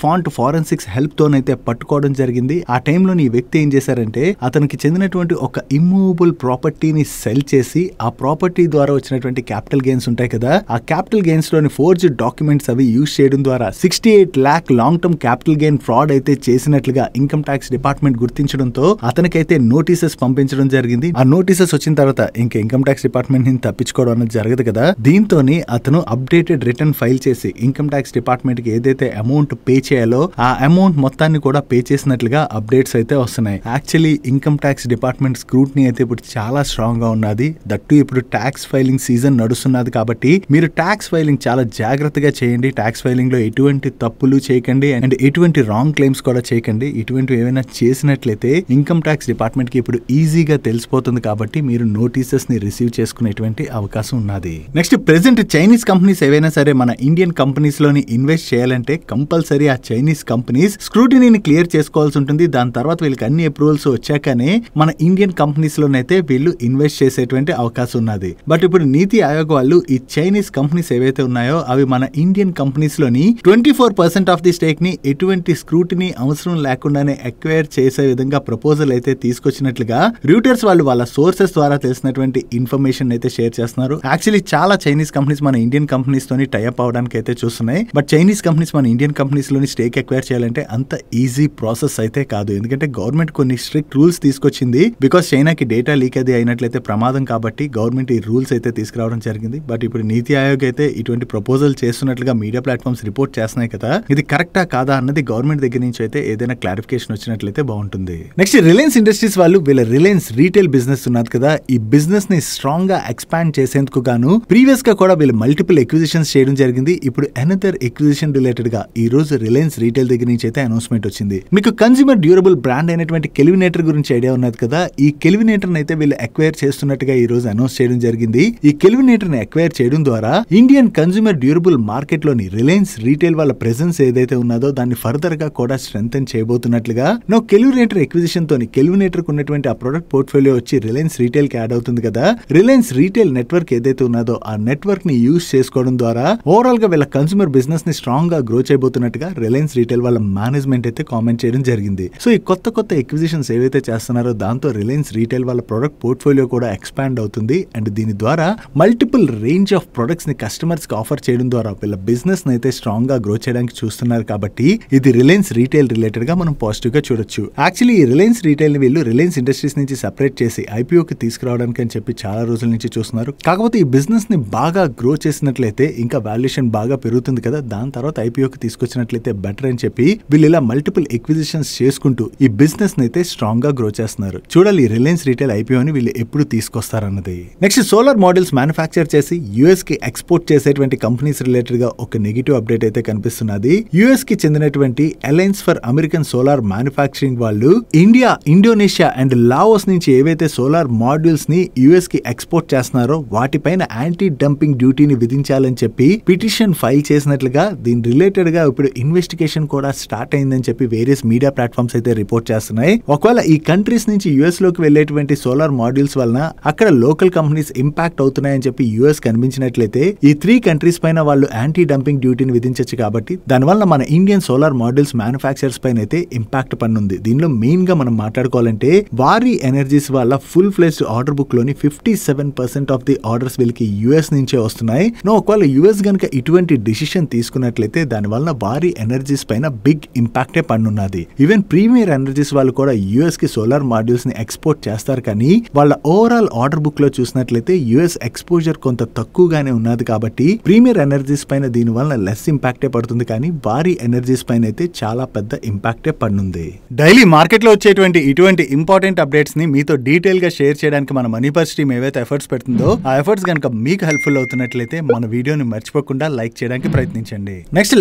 S1: ఫాంట్ ఫారెన్సిక్స్ హెల్ప్ తోనైతే పట్టుకోవడం జరిగింది. ఆ టైంలోని ఈ వ్యక్తి ఏం చేశారంటే అతనికి చెందినటువంటి ఒక ఇమ్మూవబుల్ ప్రాపర్టీని సెల్ చేసి ఆ ప్రాపర్టీ ద్వారా వచ్చినటువంటి క్యాపిటల్ గెయిన్స్ ఉంటాయి కదా, ఆ క్యాపిటల్ గెయిన్స్ లోని ఫోర్జ్డ్ డాక్యుమెంట్స్ అవి యూజ్ చేయడం ద్వారా 68 lakh long term capital gain fraud అయితే చేసినట్లుగా ఇన్కమ్ ట్యాక్స్ డిపార్ట్మెంట్ గుర్తించడంతో అతనికైతే నోటీసెస్ పంపించడం జరిగింది. ఆ నోటీసెస్ వచ్చిన తర్వాత ఇంకా ఇన్కమ్ ట్యాక్స్ డిపార్ట్మెంట్ ని తప్పించుకోవడం అనేది జరగదు కదా. దీంతోని అతను అప్డేటెడ్ రిటర్న్ ఫైల్ చేసి ఇన్కమ్ ట్యాక్స్ డిపార్ట్మెంట్ కి ఏదైతే అమౌంట్ పే చేయాలో ఆ అమౌంట్ మొత్తాన్ని కూడా పే చేసినట్లుగా అప్డేట్స్ అయితే వస్తున్నాయి. Actually income tax department scrutiny అయితే ఇప్పుడు చాలా స్ట్రాంగ్ గా ఉన్నది. దట్టు ఇప్పుడు ట్యాక్స్ ఫైలింగ్ సీజన్ నడుస్తున్నది కాబట్టి మీరు ట్యాక్స్ ఫైలింగ్ చాలా జాగ్రత్తగా చేయండి. ట్యాక్స్ ఫైలింగ్ లో ఎటువంటి తప్పులు చేయకండి అండ్ ఎటువంటి రాంగ్ క్లెయిమ్స్ కూడా చేయకండి. ఇటువంటివి ఏమైనా చేసినట్లయితే ఇన్కమ్ ట్యాక్స్ డిపార్ట్మెంట్ కి ఇప్పుడు ఈజీగా తెలిసిపోతుంది కాబట్టి మీరు నోటీసెస్ ని రిసీవ్ చేసుకునేటువంటి అవకాశం ఉన్నది. నెక్స్ట్ ప్రెసెంట్ చైనీస్ కంపెనీస్ ఏవైనా సరే మన ఇండియన్ కంపెనీస్ లోని ఇన్వెస్ట్ చేయాలంటే కంపల్సరీ ఆ చైనీస్ కంపెనీస్ స్క్రూటినీని క్లియర్ చేసుకోవాల్సి ఉంటుంది. దాని తర్వాత వీళ్ళకి అన్ని అప్రూవల్స్ వచ్చాకనే మన ఇండియన్ కంపెనీస్ లోనైతే వీళ్ళు ఇన్వెస్ట్ చేసేటువంటి అవకాశం ఉన్నది. బట్ ఇప్పుడు నీతి ఆయోగ్ వాళ్ళు ఈ చైనీస్ కంపెనీస్ ఏవైతే ఉన్నాయో అవి మన ఇండియన్ కంపెనీస్ లోని 24% ఆఫ్ ది స్టేక్ ని ఎటువంటి స్క్రూటినీ అవసరం లేకుండానే ఎక్వైర్ చేసే విధంగా ప్రపోజల్ అయితే తీసుకొచ్చినట్లుగా రూటర్స్ వాళ్ళు వాళ్ళ సోర్సెస్ ద్వారా తెలిసినటువంటి ఇన్ఫర్మేషన్ అయితే షేర్ చేస్తున్నారు. యాక్చువల్లీ చాలా చైనీస్ కంపెనీస్ మన ఇండియన్ కంపెనీస్ తోని టైఅప్ అవడానికి అయితే చూస్తున్నాయి. బట్ చైనీస్ కంపెనీస్ మన ఇండియన్ కంపెనీస్ లోని స్టేక్ ఎక్వైర్ చేయాలంటే అంత ఈజీ ప్రాసెస్ అయితే కాదు. ఎందుకంటే గవర్నమెంట్ కొన్ని స్ట్రిక్ట్ రూల్స్ తీసుకొచ్చింది. బికాస్ చైనాకి డేటా లీక్ అది అయినట్లయితే ప్రమాదం కాబట్టి గవర్నమెంట్ ఈ రూల్స్ అయితే తీసుకురావడం జరిగింది. బట్ ఇప్పుడు నీతి ఆయోగ్ అయితే ఇటువంటి ప్రపోజల్ చేస్తున్నట్లుగా మీడియా ప్లాట్ఫామ్స్ రిపోర్ట్ చేస్తున్నాయి కదా. ఇది కరెక్టా కాదా అన్నది గవర్నమెంట్ దగ్గర నుంచి అయితే ఏదైనా క్లారిఫికేషన్ వచ్చినట్లయితే బాగుంటుంది. నెక్స్ట్ రిలయన్స్ ఇండస్ట్రీస్ వాళ్ళు వీళ్ళ రిలయన్స్ రీటైల్ బిజినెస్ ఉన్నది కదా, ఈ బిజినెస్ ని స్ట్రాంగ్ గా ఎక్స్పాండ్ చేసేందుకు గాను ప్రీవియస్ గా కూడా వీళ్ళు మల్టిపుల్ ఎక్విజిషన్స్ చేయడం జరిగింది. ఇప్పుడు అనదర్ ఎక్విజిషన్ రిలేటెడ్ గా ఈ రోజు రిలయన్స్ రీటైల్ దగ్గర నుంచి అయితే అనౌన్స్మెంట్ వచ్చింది. మీకు కన్స్యూమర్ డ్యూరబుల్ బ్రాండ్ అయినటువంటి కెల్వినేటర్ గురించి ఐడియా ఉన్నది కదా, ఈ కెల్వినేటర్ అయితే వీళ్ళు అక్వైర్ చేస్తున్నట్టుగా ఈ రోజు అనౌన్స్ చేయడం జరిగింది. ఈ కెల్వినేటర్ ని అక్వైర్ చేయడం ద్వారా ఇండియన్ కన్స్యూమర్ డ్యూరబుల్ మార్కెట్ లోని రిలయన్స్ రీటైల్ వాళ్ళ ప్రెసెన్స్ ఏదైతే ఉన్నదో దాన్ని ఫర్దర్ గా కూడా స్ట్రెంథెన్ చేయబోతున్నట్లుగా నో కెల్వినేటర్ ఎక్విజిషన్ తోని కెల్వినేటర్ కు ఉన్నటువంటి ఆ ప్రొడక్ట్ పోర్ట్ఫోలియో వచ్చి రిలయన్స్ రీటైల్ కి యాడ్ అవుతుంది కదా. రిలయన్స్ రీటైల్ నెట్వర్క్ ఏదైతే ఉన్నదో ఆ నెట్వర్క్ ని యూజ్ చేసుకోవడం ద్వారా ఓవరాల్ గా వీళ్ళ కన్స్యూమర్ బిజినెస్ ని స్ట్రాంగ్ గా గ్రో చేయబోతున్నట్టుగా రిలయన్స్ రీటైల్ వాళ్ళ మేనేజ్మెంట్ అయితే కామెంట్ చేయడం జరిగింది. సో ఈ కొత్త ఎక్విజిషన్స్ ఏవైతే చేస్తున్నారో దాంతో రిలయన్స్ రీటైల్ వాళ్ళ ప్రొడక్ట్ పోర్ట్ఫోలియో కూడా ఎక్స్పాండ్ అవుతుంది. అండ్ దీని ద్వారా మల్టిపుల్ రేంజ్ ఆఫ్ ప్రొడక్ట్స్ ని కస్టమర్స్ కి ఆఫర్ చేయడం ద్వారా వీళ్ళ బిజినెస్ ని అయితే స్ట్రాంగ్ గా గ్రో చేయడానికి చూస్తున్నారు. కాబట్టి ఇది రిలయన్స్ రీటైల్ రిలేటెడ్ గా మనం పాజిటివ్ గా చూడొచ్చు. యాక్చువల్లీ ఈ రిలయన్స్ రీటైల్ ని వీళ్ళు రిలయన్స్ ఇండస్ట్రీస్ నుంచి సెపరేట్ చేసి ఐపీఓకి తీసుకురావడానికి అని చెప్పి చాలా రోజుల నుంచి చూస్తున్నారు. కాకపోతే ఈ బిజినెస్ ని బాగా గ్రో చేసినట్లయితే ఇంకా వాల్యుయేషన్ బాగా పెరుగుతుంది కదా, దాని తర్వాత ఐపీఓకి తీసుకొచ్చినట్లయితే బెటర్ అని చెప్పి వీళ్ళు ఇలా మల్టిపుల్ ఎక్విజిషన్స్ చేసుకుంటూ ఈ బిజినెస్ ని అయితే స్ట్రాంగ్ గా గ్రో చేస్తున్నారు. చూడాలి ఈ రిలయన్స్ రీటైల్ ఐపీఓని వీళ్ళు ఎప్పుడు తీసుకొస్తారన్నది. నెక్స్ట్ సోలార్ మోడల్స్ మ్యానుఫ్యాక్చర్ చేసి యుఎస్ కి ఎక్స్పోర్ట్ చేసేటువంటి కంపెనీస్ రిలేటెడ్ గా ఒక నెగిటివ్ అప్డేట్ అయితే కనిపిస్తున్నది. యుఎస్ కి చెందినటువంటి alliance for American solar manufacturing వాళ్ళు ఇండియా, ఇండోనేషియా అండ్ లావోస్ నుంచి ఏవైతే సోలార్ మాడ్యూల్స్ ని యుఎస్ కి ఎక్స్పోర్ట్ చేస్తున్నారో వాటిపైన యాంటీ డంపింగ్ డ్యూటీని విధించాలని చెప్పి పిటిషన్ ఫైల్ చేసినట్లుగా దీని రిలేటెడ్ గా ఇప్పుడు ఇన్వెస్టిగేషన్ కూడా స్టార్ట్ అయిందని చెప్పి వేరియస్ మీడియా ప్లాట్ఫామ్స్ అయితే రిపోర్ట్ చేస్తున్నాయి. ఒకవేళ ఈ కంట్రీస్ నుంచి యుఎస్ లోకి వెళ్లేటువంటి సోలార్ మాడ్యూల్స్ వలన అక్కడ లోకల్ కంపెనీస్ ఇంపాక్ట్ అవుతున్నాయని చెప్పి యుఎస్ కనిపించినట్లయితే ఈ 3 కంట్రీస్ పైన వాళ్ళు యాంటీ డంపింగ్ డ్యూటీని విధించచ్చు. కాబట్టి దానివల్ల మన ఇండియన్ సోలార్ మాడ్యూల్స్ మ్యానుఫ్యాక్చరర్స్ పైన అయితే ఇంపాక్ట్ పన్నుంది. దీనిలో మెయిన్ గా మనం మాట్లాడుకోవాలంటే వారీ ఎనర్జీస్ వాళ్ళ ఫుల్ ఫ్లెజ్డ్ ఆర్డర్ బుక్ లోని 57% ఆఫ్ ది ఆర్డర్స్ వీళ్ళకి యుఎస్ నుంచే వస్తున్నాయి. ఒకవేళ యుఎస్ గనుక ఇటువంటి డిసిషన్ తీసుకున్నట్లయితే దాని వల్ల వారీ ఎనర్జీస్ పైన బిగ్ ఇంపాక్టే పన్నున్నది. ఈవెన్ ప్రీమియర్ ఎనర్జీస్ వాళ్ళు కూడా యుఎస్ కి సోలార్ మాడ్యూల్స్ ని ఎక్స్పోర్ట్ చేస్తారు. కానీ వాళ్ళ ఓవరాల్ ఆర్డర్ బుక్ లో చూసినట్లయితే యుఎస్ ఎక్స్పోజర్ కొంత తక్కువగానే ఉన్నది. కాబట్టి ప్రీమియర్ ఎనర్జీస్ పైన దీని వల్ల లెస్ ఇంపాక్టే పడుతుంది. కానీ భారీ ఎనర్జీస్ పైన అయితే చాలా పెద్ద ఇంపాక్టే పన్నుంది. డైలీ మార్కెట్ లో వచ్చేటువంటి ఇటువంటి ఇంపార్టెంట్ అప్డేట్స్ ని మీతో డీటెయిల్ గా షేర్ చేయడానికి మన మనీ పర్స్ టీమ్ ఏవైతే ఎఫర్ట్స్ పెడుతుందో ఆ ఎఫర్ట్స్ కనుక మీకు హెల్ప్ఫుల్ అవుతున్నట్లయితే మన వీడియోని మర్చిపోకుండా లైక్ చేయడానికి ప్రయత్నించండి. నెక్స్ట్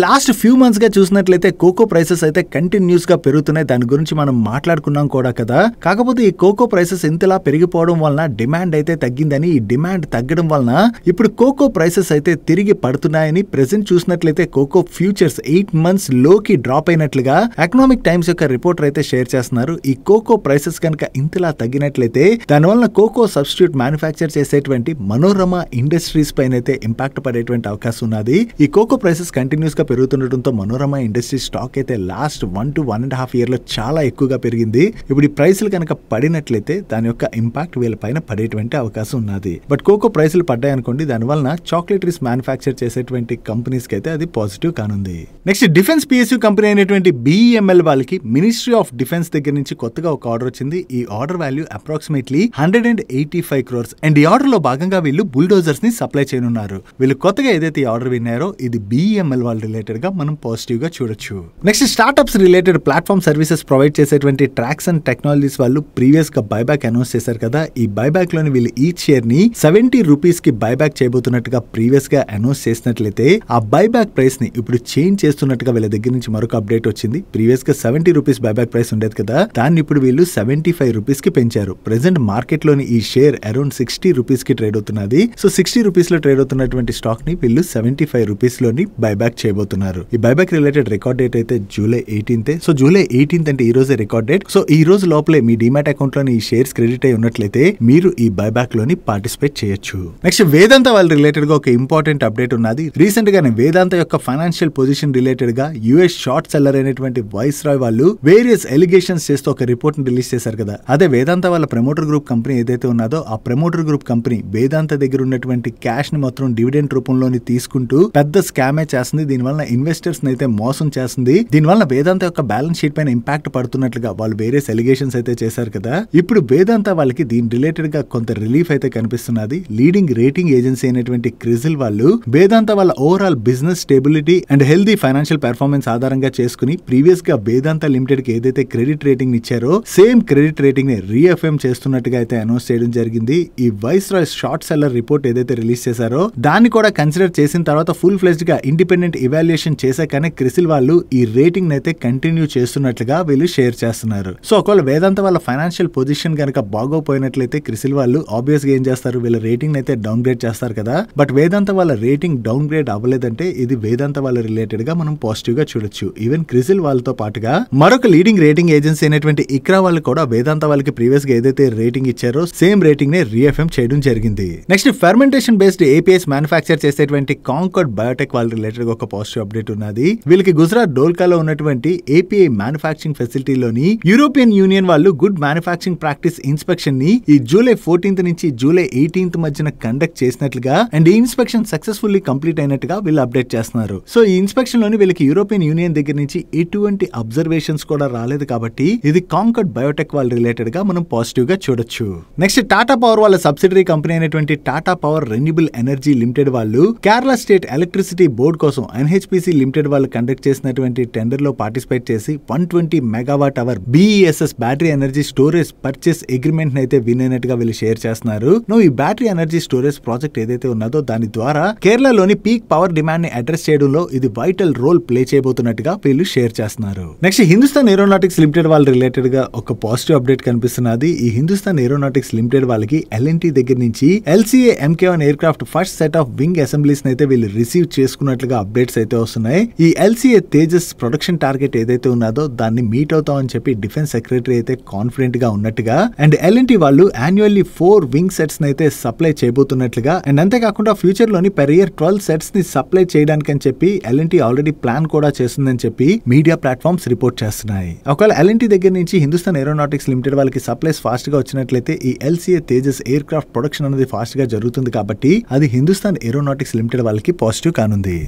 S1: లాస్ట్ ఫ్యూ మంత్స్ గా చూసినట్లయితే కోకో ప్రైసెస్ అయితే కంటిన్యూస్ గా పెరుగుతున్నాయి. దాని గురించి మనం మాట్లాడుకున్నాం కూడా కదా. కాకపోతే ఈ కోకో ప్రైసెస్ ఇంతలా పెరిగిపోవడం వలన డిమాండ్ అయితే తగ్గిందని, ఈ డిమాండ్ తగ్గడం వలన ఇప్పుడు కోకో ప్రైసెస్ అయితే తిరిగి పడుతున్నాయని ప్రెసెంట్ చూసినట్లయితే కోకో ఫ్యూచర్స్ 8 months లోకి డ్రాప్ అయినట్లుగా ఎకనామిక్ టైమ్స్ యొక్క రిపోర్టర్ అయితే షేర్ చేస్తున్నారు. ఈ కోకో ప్రైసెస్ కనుక ఇంతలా తగ్గినట్లయితే దానివల్ల కోకో సబ్స్టిట్యూట్ మ్యానుఫ్యాక్చర్ చేసేటువంటి మనోరమ ఇండస్ట్రీస్ పైన అయితే ఇంపాక్ట్ పడేటువంటి అవకాశం ఉన్నది. ఈ కోకో ప్రైసెస్ కంటిన్యూస్ గా పెరుగుతుండటంతో మనోరమ ఇండస్ట్రీ స్టాక్ అయితే లాస్ట్ 1 to 1.5 years లో చాలా ఎక్కువగా పెరిగింది. ఇప్పుడు ఈ ప్రైసులు కనుక పడినట్లయితే దాని యొక్క ఇంపాక్ట్ వీళ్ళ పైన పడేటువంటి అవకాశం ఉన్నది. బట్ కోకో ప్రైసులు పడ్డాయనుకోండి, దాని వలన చాక్లెటరీస్ మ్యానుఫ్యాక్చర్ చేసేటువంటి కంపెనీస్ కి అయితే అది పాజిటివ్ కానుంది. నెక్స్ట్ డిఫెన్స్ పిఎస్యూ కంపెనీ అయినటువంటి బిఈఎంఎల్ వాళ్ళకి మినిస్ట్రీ ఆఫ్ డిఫెన్స్ దగ్గర నుంచి కొత్తగా ఒక ఆర్డర్ వచ్చింది. ఈ order value approximately 185 crores. And ఈ ఆర్డర్ లో భాగంగా వీళ్ళు బుల్డోజర్స్ ని సప్లై చేయనున్నారు. వీళ్ళు కొత్తగా ఏదైతే ఈ ఆర్డర్ విన్నారో ఇది బిఈఎంఎల్ వాళ్ళ రిలేటెడ్ గా మనం పాజిటివ్ గా చూడొచ్చు. Next startups related platform services provide చేసేటువంటి ట్రాక్సన్ టెక్నాలజీస్ వాళ్ళు ప్రీవియస్ గా బైబ్యాక్ అనౌన్స్ చేశారు కదా. ఈ బైబ్యాక్ లోని వీళ్ళు ఈచ్ షేర్ ని 70 rupees కి బైబ్యాక్ చేయబోతున్నట్టుగా ప్రీవియస్ గా అనౌన్స్ చేసినట్లయితే ఆ బైబ్యాక్ ప్రైస్ ని ఇప్పుడు చేంజ్ చేస్తున్నట్టుగా వీళ్ళ దగ్గర నుంచి మరొక అప్డేట్ వచ్చింది. ప్రీవియస్ గా 70 rupees బైబ్యాక్ ప్రైస్ ఉండేది కదా, దాన్ని ఇప్పుడు వీళ్ళు 75 rupees కి పెంచారు. ప్రెసెంట్ మార్కెట్ లోని ఈ షేర్ అరౌండ్ 60 rupees కి ట్రేడ్ అవుతున్నది. సో 60 rupees లో ట్రేడ్ అవుతున్నటువంటి స్టాక్ ని వీళ్ళు 75 rupees లోని బైబ్యాక్ చేయబోతున్నారు. ఈ బైబ్యాక్ రిలేటెడ్ రికార్డ్ డేట్ అయితే July 18th. So July 18th అంటే ఈ రోజే రికార్డ్ డేట్. సో ఈ రోజు లోపలే మీ డిమాట్ అకౌంట్ లోని ఈ షేర్స్ క్రెడిట్ అయి ఉన్నట్లయితే మీరు ఈ బైబ్యాక్ లోని పార్టిసిపేట్ చేయొచ్చు. నెక్స్ట్ వేదాంత వాళ్ళ రిలేటెడ్ గా ఒక ఇంపార్టెంట్ అప్డేట్ ఉన్నది. రీసెంట్ గానే వేదాంత యొక్క ఫైనాన్షియల్ పొజిషన్ రిలేటెడ్ గా యుఎస్ షార్ట్ సెల్లర్ అయినటువంటి వైస్ రాయ్ వాళ్ళు వేరియస్ ఎలిగేషన్స్ చేస్తూ ఒక రిపోర్ట్ ని రిలీజ్ చేశారు కదా. అదే వేదాంత వాళ్ళ ప్రమోటర్ గ్రూప్ కంపెనీ ఏదైతే ఉన్నదో ఆ ప్రమోటర్ గ్రూప్ కంపెనీ వేదాంత దగ్గర ఉన్నటువంటి క్యాష్ ని మొత్తం డివిడెండ్ రూపంలోని తీసుకుంటూ పెద్ద స్కామే చేస్తుంది. దీనివల్ల ఇన్వెస్టర్స్ అయితే మోసం చేస్తుంది. దీనివల్ల వేదాంత యొక్క బ్యాలెన్స్ షీట్ పైన ఇంపాక్ట్ పడుతున్నట్లుగా వాళ్ళు వేరియస్ ఎలిగేషన్స్ అయితే చేశారు కదా. ఇప్పుడు వేదాంత వాళ్ళకి దీని రిలేటెడ్ గా కొంత రిలీఫ్ అయితే కనిపిస్తున్నది. లీడింగ్ రేటింగ్ ఏజెన్సీ అయినటువంటి క్రిజిల్ వాళ్ళు వేదాంత వాళ్ళ overall business stability and healthy financial performance ఆధారంగా చేసుకుని ప్రీవియస్ గా వేదాంత లిమిటెడ్ కి ఏదైతే క్రెడిట్ రేటింగ్ ఇచ్చారో సేమ్ క్రెడిట్ క్రెడిట్ రేటింగ్ ని రీఎఫ్ఎం చేస్తున్నట్టుగా అయితే అనౌన్స్ చేయడం జరిగింది. ఈ Viceroy short seller report ఏదైతే రిలీజ్ చేశారో దాన్ని కూడా కన్సిడర్ చేసిన తర్వాత ఫుల్ ఫ్లెజ్డ్ గా ఇండిపెండెంట్ ఇవాల్యుయేషన్ చేశాకనే క్రిసిల్ వాళ్ళు ఈ రేటింగ్ అయితే కంటిన్యూ చేస్తున్నట్లుగా వీళ్ళు షేర్ చేస్తున్నారు. సో ఒకవేళ వేదాంత వాళ్ళ ఫైనాన్షియల్ పొజిషన్ కనుక బాగోపోయినట్లయితే క్రిసిల్ వాళ్ళు ఆబ్వియస్ గా ఏం చేస్తారు, వీళ్ళ రేటింగ్ అయితే డౌన్ గ్రేడ్ చేస్తారు కదా. బట్ వేదాంత వాళ్ళ రేటింగ్ డౌన్ గ్రేడ్ అవ్వలేదంటే ఇది వేదాంత వాళ్ళ రిలేటెడ్ గా మనం పాజిటివ్ గా చూడొచ్చు. ఈవెన్ క్రిసిల్ వాళ్ళతో పాటుగా మరొక లీడింగ్ రేటింగ్ ఏజెన్సీ అయినటువంటి ఇక్రా వాళ్ళు కూడా వేదాంత వాళ్ళకి ప్రీవియస్ గా ఏదైతే రేటింగ్ ఇచ్చారో సేమ్ రేటింగ్ నే రీఎఫ్ఎం చేయడం జరిగింది. Next fermentation based APS manufacture చేసేటువంటి కాంకార్డ్ బయోటెక్ వాళ్ళ రిలేటెడ్ ఒక పాజిటివ్ అప్డేట్ ఉన్నది. వీళ్ళకి గుజరాత్ డోల్కాలో ఉన్నటువంటి ఏపీఐ మ్యానుఫ్యాక్చరింగ్ ఫెసిలిటీలోని యూరోపియన్ యూనియన్ వాళ్ళు గుడ్ మ్యానుఫ్యాక్చరింగ్ ప్రాక్టీస్ ఇన్స్పెక్షన్ ని ఈ జూలై 14th నుంచి జూలై 18th మధ్యన కండక్ట్ చేసినట్లుగా అండ్ ఈ ఇన్స్పెక్షన్ సక్సెస్ఫుల్లీ కంప్లీట్ అయినట్టుగా వీళ్ళు అప్డేట్ చేస్తున్నారు. సో ఈ ఇన్స్పెక్షన్ లోని వీళ్ళకి యూరోపియన్ యూనియన్ దగ్గర నుంచి ఎటువంటి అబ్జర్వేషన్స్ కూడా రాలేదు కాబట్టి ఇది కాంకార్డ్ బయోటెక్ వాళ్ళ రిలేటెడ్ గా మనం పాజిటివ్ గా చూడొచ్చు. నెక్స్ట్ టాటా పవర్ వాళ్ళ సబ్సిడరీ కంపెనీ అయినటువంటి Tata power renewable energy limited వాళ్ళు కేరళ స్టేట్ ఎలక్ట్రిసిటీ బోర్డ్ కోసం ఎన్హెచ్పిసి లిమిటెడ్ వాళ్ళు కండక్ట్ చేసినటువంటి టెండర్ లో పార్టిసిపేట్ చేసి 120 megawatt hour BESS battery energy storage purchase agreement అయితే విన్ అయినట్టుగా వీళ్ళు షేర్ చేస్తున్నారు. ఈ బ్యాటరీ ఎనర్జీ స్టోరేజ్ ప్రాజెక్ట్ ఏదైతే ఉన్నదో దాని ద్వారా కేరళలోని పీక్ పవర్ డిమాండ్ ని అడ్రస్ చేయడంలో ఇది వైటల్ రోల్ ప్లే చేయబోతున్నట్టుగా వీళ్ళు షేర్ చేస్తున్నారు. నెక్స్ట్ హిందుస్థాన్ ఏరోనాటిక్స్ లిమిటెడ్ వాళ్ళ రిలేటెడ్ గా ఒక పాజిటివ్ అప్డేట్ కనిపిస్తున్నది. ఈ హిందుస్థాన్ ఏరోనాటిక్స్ లిమిటెడ్ వాళ్ళకి ఎల్ఎన్టీ దగ్గర నుంచి LCA MK1 air craft first set of wing assemblies అయితే వీళ్ళు రిసీవ్ చేసుకున్నట్లుగా అప్డేట్స్ అయితే వస్తున్నాయి. ఈ LCA తేజస్ ప్రొడక్షన్ టార్గెట్ ఏదైతే ఉన్నదో దాన్ని మీట్ అవుతామని చెప్పి డిఫెన్స్ సెక్రటరీ అయితే కాన్ఫిడెంట్ గా ఉన్నట్టుగా అండ్ ఎల్ఎన్టీ వాళ్ళు యాన్యువల్లీ 4 వింగ్ సెట్స్ అయితే సప్లై చేయబోతున్నట్లుగా అండ్ అంతేకాకుండా ఫ్యూచర్ లోని పెర్ ఇయర్ 12 సెట్స్ ని సప్లై చేయడానికి అని చెప్పి ఎల్ఎన్టీ ఆల్రెడీ ప్లాన్ కూడా చేస్తుందని చెప్పి మీడియా ప్లాట్ఫామ్స్ రిపోర్ట్ చేస్తున్నాయి. ఒకవేళ ఎల్ఎన్టీ దగ్గర నుంచి హిందుస్థాన్ ఏరోనాటిక్స్ లిమిటెడ్ వాళ్ళకి సప్లైస్ ఫాస్ట్ గా వచ్చినట్లయితే ఈ LCA Tejas air craft production అనేది ఫాస్ట్ గా జరుగుతుంది కాబట్టి అది హిందుస్థాన్ ఏరోనాటిక్స్ లిమిటెడ్ వాళ్ళకి పాజిటివ్ కానుంది.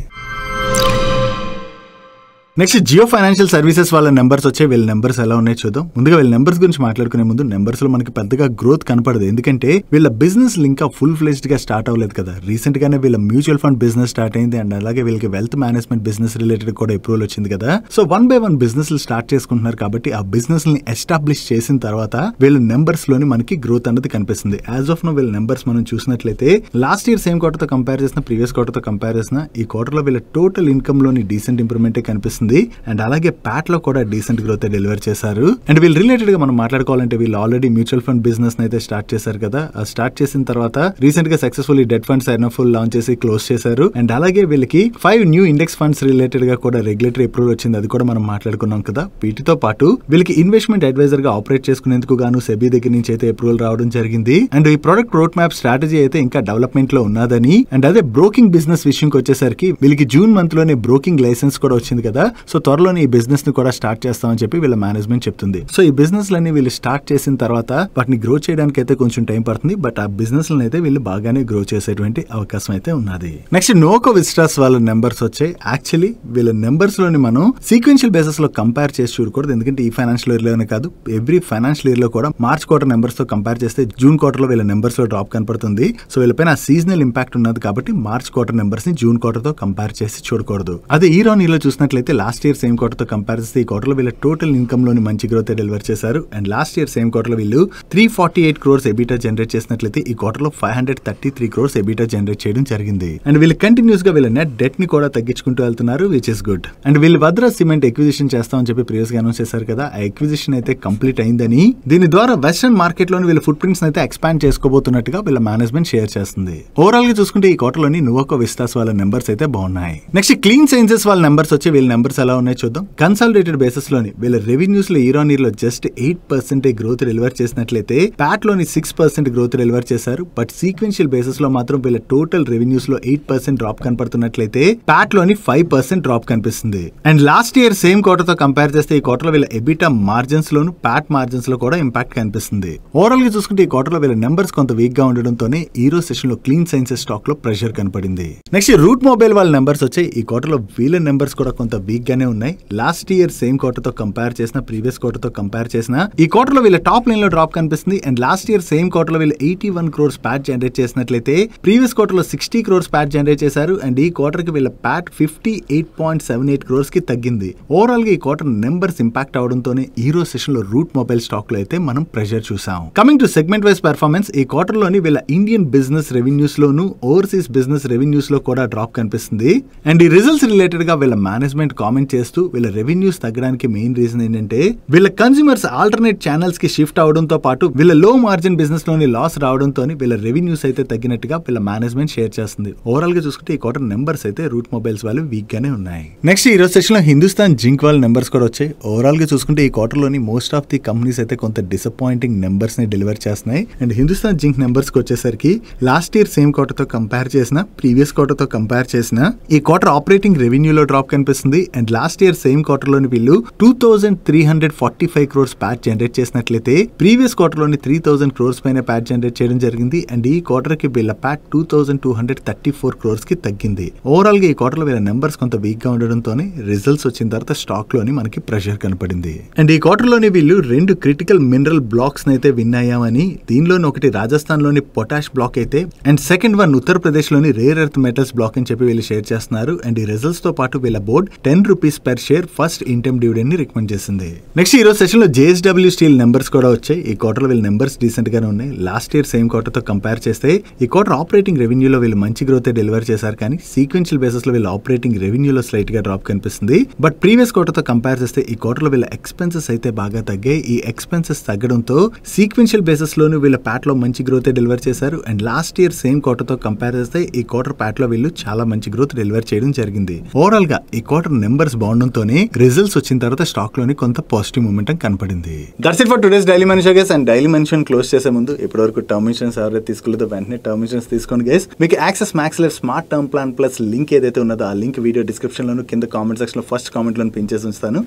S1: నెక్స్ట్ జియో ఫైనాన్షియల్ సర్వీసెస్ వాళ్ళ నెంబర్స్ వచ్చే వీళ్ళ నెంబర్స్ ఎలా ఉన్నాయి చూద్దాం. ముందుగా వీళ్ళ నెంబర్స్ గురించి మాట్లాడుకునే ముందు నెంబర్స్ లో మనకి పెద్దగా గ్రోత్ కనపడదు, ఎందుకంటే వీళ్ళ బిజినెస్ ఇంకా ఫుల్ ఫ్లెజ్డ్ గా స్టార్ట్ అవ్వలేదు కదా. రీసెంట్ గానే వీళ్ళ మ్యూచువల్ ఫండ్ బిజినెస్ స్టార్ట్ అయింది అండ్ అలాగే వీళ్ళకి వెల్త్ మేనేజ్మెంట్ బిజినెస్ రిలేటెడ్ కూడా అప్రూవల్ వచ్చింది కదా. సో 1 by 1 బిజినెస్ స్టార్ట్ చేసుకుంటున్నారు కాబట్టి ఆ బిజినెస్ ని ఎస్టాబ్లిష్ చేసిన తర్వాత వీళ్ళ నెంబర్స్ లోని మనకి గ్రోత్ అనేది కనిపిస్తుంది. యాజ్ ఆఫ్ నో వీళ్ళ నెంబర్స్ మనం చూసినట్లయితే లాస్ట్ ఇయర్ సేమ్ క్వార్టర్ తో కంపేర్ చేసిన ప్రీవియస్ క్వార్టర్ తో కంపేర్ చేసిన ఈ క్వార్టర్ లో వీళ్ళ టోటల్ ఇన్కమ్ లోని డీసెంట్ ఇంప్రూవ్మెంట్ కనిపిస్తుంది అండ్ అలాగే ప్యాట్ లో కూడా డీసెంట్ గ్రోత్ డెలివర్ చేశారు. అండ్ వీళ్ళు రిలేటెడ్ గా మనం మాట్లాడుకోవాలంటే వీళ్ళు ఆల్రెడీ మ్యూచువల్ ఫండ్ బిజినెస్ అయితే స్టార్ట్ చేశారు కదా. స్టార్ట్ చేసిన తర్వాత రీసెంట్ గా successfully debt funds NFL launch చేసి క్లోజ్ చేశారు అండ్ అలాగే వీళ్ళకి 5 న్యూ ఇండెక్స్ ఫండ్స్ రిలేటెడ్ గా కూడా రెగ్యులేటరీ అప్రూవల్ వచ్చింది, అది కూడా మనం మాట్లాడుకున్నాం కదా. వీటితో పాటు వీళ్ళకి ఇన్వెస్ట్మెంట్ అడ్వైజర్ గా ఆపరేట్ చేసుకునేందుకు గాను సెబీ దగ్గర నుంచి అయితే అప్రూవల్ రావడం జరిగింది. అండ్ ఈ ప్రొడక్ట్ రోడ్ మ్యాప్ స్ట్రాటజీ అయితే ఇంకా డెవలప్మెంట్ లో ఉన్నదని అండ్ అదే బ్రోకింగ్ బిజినెస్ విషయంకి వచ్చేసరికి వీళ్ళకి జూన్ మంత్ లోనే బ్రోకింగ్ లైసెన్స్ కూడా వచ్చింది కదా. సో త్వరలోనే ఈ బిజినెస్ ని కూడా స్టార్ట్ చేస్తామని చెప్పి వీళ్ళ మేనేజ్మెంట్ చెప్తుంది. సో ఈ బిజినెస్ లన్నీ వీళ్ళు స్టార్ట్ చేసిన తర్వాత వాటిని గ్రో చేయడానికి అయితే కొంచెం టైం పడుతుంది, బట్ ఆ బిజినెస్ లను అయితే వీళ్ళు బాగానే గ్రో చేసేటువంటి అవకాశం అయితే ఉన్నది. నెక్స్ట్ నోకో విస్టాస్ వాళ్ళ నెంబర్స్ వచ్చాయి. యాక్చువల్లీ వీళ్ళ నెంబర్స్ లోని మనం సీక్వెన్షియల్ బేసిస్ లో కంపేర్ చేసి చూడకూడదు, ఎందుకంటే ఈ ఫైనాన్షియల్ ఇయర్ లోనే కాదు ఎవ్రీ ఫైనాన్షియల్ ఇయర్ లో కూడా మార్చ్ క్వార్టర్ నెంబర్స్ తో కంపేర్ చేస్తే జూన్ క్వార్టర్ లో వీళ్ళ నెంబర్స్ లో డ్రాప్ కనపడుతుంది. సో వీళ్ళపైన సీజనల్ ఇంపాక్ట్ ఉన్నది కాబట్టి మార్చ్ క్వార్టర్ నెంబర్స్ ని జూన్ క్వార్టర్ తో కంపేర్ చేసి చూడకూడదు. అదే ఈ రాన్ లో చూసినట్లయితే లాస్ట్ ఇయర్ సేమ్ క్వార్టర్ తో కంపేర్ చేస్తే ఈ క్వార్టర్ లో వీళ్ళ టోటల్ ఇన్కమ్ లోని మంచి గ్రోత్ డెలివర్ చేశారు and last year same quarter లో వీళ్ళు 348 crores ఎబిటా జనరేట్ చేసినట్లయితే ఈ క్వార్టర్ లో 533 crores ఎబిటా జనరేట్ చేయడం జరిగింది. అండ్ వీళ్ళు కంటిన్యూస్ గా వీళ్ళ నెట్ డెట్ ని కూడా తగ్గించుకుంటూ వెళ్తున్నారు, విచ్ ఇస్ గుడ్. అండ్ వీళ్ళు వద్రా సిమెంట్ ఎక్విజిషన్ చేస్తామని చెప్పి ప్రీవియస్ గా అనౌన్స్ చేశారు కదా. ఆ ఎక్విజిషన్ అయితే కంప్లీట్ అయిందని, దీని ద్వారా వెస్టర్న్ మార్కెట్ లోని వీళ్ళ ఫుట్ ప్రింట్స్ అయితే ఎక్స్పాండ్ చేసుకోబోతున్నట్టుగా వీళ్ళ మేనేజ్మెంట్ షేర్ చేస్తుంది. ఓవరాల్ గా చూసుకుంటే ఈ క్వార్టర్ లోని నువ్వొక విస్తాస్ వాళ్ళ నెంబర్స్ అయితే బాగున్నాయి. నెక్స్ట్ క్లీన్ సైన్సెస్ వాళ్ళ నెంబర్స్ వచ్చి వీళ్ళ నెంబర్స్ ఎలా ఉన్నాయి చూద్దాం. కన్సాలిడేటెడ్ బేసిస్ లోని వీళ్ళ రెవెన్యూస్ లో ఇయర్ ఆన్ ఇయర్ లో జస్ట్ 8% గ్రోత్ డెలివర్ చేసినట్లయితే ప్యాట్ లోని 6% గ్రోత్ డెలివర్ చేశారు. బట్ సీక్వెన్షియల్ బేసిస్ లో మాత్రం వీళ్ళ టోటల్ రెవెన్యూస్ లో 8% డ్రాప్ కనపడుతున్నట్లయితే ప్యాట్ లోని 5% డ్రాప్ కనిపిస్తుంది. And last year same quarter తో కంపేర్ చేస్తే ఈ క్వార్టర్ లో వీళ్ళ ఎబిటా మార్జిన్స్ లోను ప్యాట్ మార్జిన్స్ లో కూడా ఇంపాక్ట్ కనిపిస్తుంది. ఓవరాల్ గా చూసుకుంటే ఈ క్వార్టర్ లో వీళ్ళ నెంబర్స్ కొంత వీక్ గా ఉండడంతోనే ఈ రోజు సెషన్ లో క్లీన్ సైన్సెస్ స్టాక్ లో ప్రెషర్ కనపడింది. నెక్స్ట్ రూట్ మొబైల్ వాళ్ళ నెంబర్స్ వచ్చాయి. ఈ క్వార్టర్ లో వీళ్ళ నెంబర్స్ కూడా కొంత వీక్ వీక్ గానే ఉన్నాయి. లాస్ట్ ఇయర్ సేమ్ క్వార్టర్ తో కంపేర్ చేసిన, ప్రీవియస్ క్వార్టర్ తో కంపేర్ చేసిన ఈ క్వార్టర్ లో వీళ్ళ టాప్ లైన్ లో డ్రాప్ కనిపిస్తుంది. And last year same quarter లో వీళ్ళు 81 crores ప్యాట్ జనరేట్ చేసినట్లయితే ప్రీవియస్ క్వార్టర్ లో 60 crores ప్యాట్ జనరేట్ చేశారు. అండ్ ఈ క్వార్టర్ కి వీళ్ళ ప్యాట్ 58.78 crores కి తగ్గింది. ఓవరాల్ గా ఈ క్వార్టర్ నెంబర్స్ ఇంపాక్ట్ అవడంతోనే ఈ రోజు సెషన్ లో రూట్ మొబైల్ స్టాక్ లో అయితే మనం ప్రెషర్ చూసాం. Coming to segment wise performance, ఈ క్వార్టర్ లోని వీళ్ళ ఇండియన్ బిజినెస్ రెవెన్యూస్ లోను, ఓవర్సీస్ బిజినెస్ రెవెన్యూస్ లో కూడా డ్రాప్ కనిపిస్తుంది. అండ్ ఈ రిజల్ట్స్ రిలేటెడ్ గా వీళ్ళ మేనేజ్మెంట్ కామెంట్ చేస్తూ వీళ్ళ రెవెన్యూస్ తగ్గడానికి మెయిన్ రీజన్ ఏంటంటే వీళ్ళ కన్స్యూమర్స్ ఆల్టర్నేట్ ఛానల్స్ కి షిఫ్ట్ అవడంతో పాటు వీళ్ళ లో మార్జిన్ బిజినెస్ లోని లాస్ రావడంతో వీళ్ళ రెవెన్యూస్ అయితే తగ్గినట్టుగా వీళ్ళ మేనేజ్మెంట్ షేర్ చేస్తుంది. ఓవరాల్ గా చూసుకుంటే ఈ క్వార్టర్ నెంబర్స్ అయితే రూట్ మొబైల్స్ వాళ్ళు వీక్ గానే ఉన్నాయి. నెక్స్ట్ ఈ రోజు సెషన్ లో హిందుస్థాన్ జింక్ వాళ్ళ నెంబర్స్ కూడా వచ్చాయి. ఓవరాల్ గా చూసుకుంటే ఈ క్వార్టర్ లోని మోస్ట్ ఆఫ్ ది కంపెనీస్ అయితే కొంత డిసప్పాయింటింగ్ నెంబర్స్ ని డెలివర్ చేస్తున్నాయి. అండ్ హిందుస్థాన్ జింక్ నెంబర్స్ కి వచ్చేసరికి లాస్ట్ ఇయర్ సేమ్ క్వార్టర్ తో కంపేర్ చేసిన, ప్రీవియస్ క్వార్టర్ తో కంపేర్ చేసిన ఈ క్వార్టర్ ఆపరేటింగ్ రెవెన్యూలో డ్రాప్ కనిపిస్తుంది. And last year same quarter లోని వీళ్ళు 2345 crores ప్యాట్ జనరేట్ చేసినట్లయితే ప్రీవియస్ క్వార్టర్ లోని 3000 crores పైన ప్యాట్ జనరేట్ చేయడం జరిగింది. అండ్ ఈ క్వార్టర్ కి వీళ్ళ ప్యాట్ 2234 crores కి తగ్గింది. ఓవరాల్ గా ఈ క్వార్టర్ లో వీళ్ళ నెంబర్స్ కొంత వీక్ గా ఉండడంతోనే రిజల్ట్స్ వచ్చిన తర్వాత స్టాక్ లోని మనకి ప్రెషర్ కనపడింది. అండ్ ఈ క్వార్టర్ లోని వీళ్ళు 2 క్రిటికల్ మినరల్ బ్లాక్స్ అయితే విన్ అయ్యామని, దీనిలోని ఒకటి రాజస్థాన్ లోని పొటాష్ బ్లాక్ అయితే అండ్ సెకండ్ వన్ ఉత్తరప్రదేశ్ లోని రేర్ ఎర్త్ మెటల్స్ బ్లాక్ అని చెప్పి వీళ్ళు షేర్ చేస్తున్నారు. అండ్ ఈ రిజల్ట్స్ తో పాటు వీళ్ళ board 10 rupees per share first interim dividend ని రికమెండ్ చేసింది. నెక్స్ట్ ఈ రోజు సెషన్ లో JSW స్టీల్ నెంబర్స్ కూడా వచ్చాయి. ఈ క్వార్టర్ లో వీళ్ళ నెంబర్స్ డీసెంట్ గానే ఉన్నాయి. లాస్ట్ ఇయర్ సేమ్ క్వార్టర్ తో కంపేర్ చేస్తే ఈ క్వార్టర్ ఆపరేటింగ్ రెవెన్యూలో వీళ్ళు మంచి గ్రోత్ డెలివర్ చేశారు. కానీ సీక్వెన్షియల్ బేసిస్ లో వీళ్ళ ఆపరేటింగ్ రెవెన్యూలో స్లైట్ గా డ్రాప్ కనిపిస్తుంది. బట్ ప్రీవియస్ క్వార్టర్ తో కంపేర్ చేస్తే ఈ క్వార్టర్ లో వీళ్ళ ఎక్స్పెన్సెస్ అయితే బాగా తగ్గాయి. ఈ ఎక్స్పెన్సెస్ తగ్గడంతో సీక్వెన్షియల్ బేసిస్ లోను వీళ్ళ ప్యాట్ లో మంచి గ్రోత్ డెలివర్ చేశారు. And last year same quarter తో కంపేర్ చేస్తే ఈ క్వార్టర్ ప్యాట్ లో వీళ్ళు చాలా మంచి గ్రోత్ డెలివర్ చేయడం జరిగింది. ఓవరాల్ గా ఈ క్వార్టర్ నెంబర్స్ బాగుండడంతోనే రిజల్ట్స్ వచ్చిన తర్వాత స్టాక్ లోని కొంత పాజిటివ్ మూమెంటం కనపడింది. That's it for today's daily money show guys. And daily money show close చేసే ముందు ఇప్పటివరకు టర్మ్ ఇన్సూరెన్స్ ఎవరైతే తీసుకోలేదో వెంటనే టర్మ్ ఇన్సూరెన్స్ తీసుకోండి గైస్. మీకు access Max life smart term plan plus link ఏదైతే ఉన్నదో ఆ లింక్ వీడియో డిస్క్రిప్షన్ లోను, కింద కామెంట్ సెక్షన్ లో ఫస్ట్ కామెంట్ లోను పిన్ చేసి ఉంచుతాను.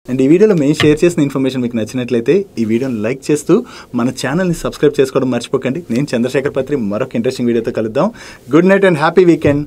S1: అండ్ ఈ వీడియోలో మేము షేర్ చేసిన ఇన్ఫర్మేషన్ మీకు నచ్చినట్లయితే ఈ వీడియోని లైక్ చేస్తూ మన ఛానల్ని సబ్స్క్రైబ్ చేసుకోవడం మర్చిపోకండి. నేను చంద్రశేఖర్ పత్రి మరొక ఇంట్రెస్టింగ్ వీడియోతో కలుద్దాం. Good night and happy weekend.